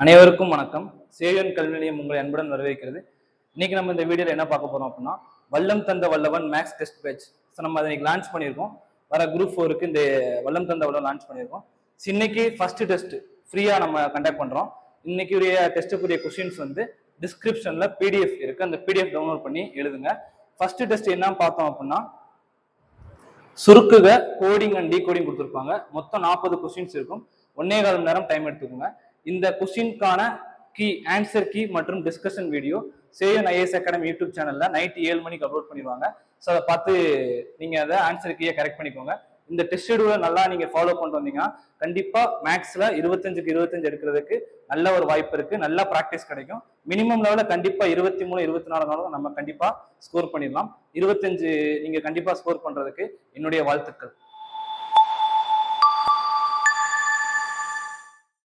அனைவருக்கும் வணக்கம். சேவியன் கல்வி நிலையம் உங்களை அன்புடன் வரவேற்கிறது. இன்னைக்கு நம்ம இந்த வீடியோல என்ன பார்க்க போறோம் அப்படின்னா, வல்லம் தந்த வல்லவன் மேக்ஸ் டெஸ்ட் பேட்ச். நம்ம அதை இன்னைக்கு லான்ச் பண்ணியிருக்கோம். வர குரூப் 4க்கு இந்த வல்லம் தந்த வல்லவன் லான்ச் பண்ணியிருக்கோம். இன்னைக்கு ஃபர்ஸ்ட் டெஸ்ட் ஃப்ரீயா நம்ம கண்டக்ட் பண்றோம். இன்னைக்குரிய டெஸ்ட்டுக்குரிய கொஸ்டின்ஸ் வந்து டிஸ்கிரிப்ஷன்ல பிடிஎஃப் இருக்கு. அந்த பிடிஎஃப் டவுன்லோட் பண்ணி எழுதுங்க. ஃபர்ஸ்ட் டெஸ்ட் என்ன பார்த்தோம் அப்படின்னா, சுருக்குக கோடிங் அண்ட் டீகோடிங் கொடுத்துருப்பாங்க. மொத்தம் 40 கொஸ்டின்ஸ் இருக்கும். 1.25 மணி நேரம் டைம் எடுத்துக்கோங்க. இந்த கொஸ்டின்கான ஆன்சர் கீ மற்றும் discussion video seven IAS academy YouTube சேனல்ல நைட் 7 மணிக்கு அப்லோட் பண்ணிடுவாங்க. ஸோ அதை பார்த்து நீங்க அதை ஆன்சர் கீயை கரெக்ட் பண்ணிக்கோங்க. இந்த டெஸ்ட் ஷெடியூலை நல்லா நீங்க ஃபாலோ பண்ணிட்டு வந்தீங்கன்னா கண்டிப்பா மேக்ஸ்ல 25க்கு 25 எடுக்கிறதுக்கு நல்ல ஒரு வாய்ப்பு இருக்கு. நல்லா ப்ராக்டிஸ் கிடைக்கும். மினிமம் லெவல கண்டிப்பா 23, 24 நாளும் நம்ம கண்டிப்பா ஸ்கோர் பண்ணிடலாம். 25 நீங்க கண்டிப்பா ஸ்கோர் பண்றதுக்கு என்னுடைய வாழ்த்துக்கள்.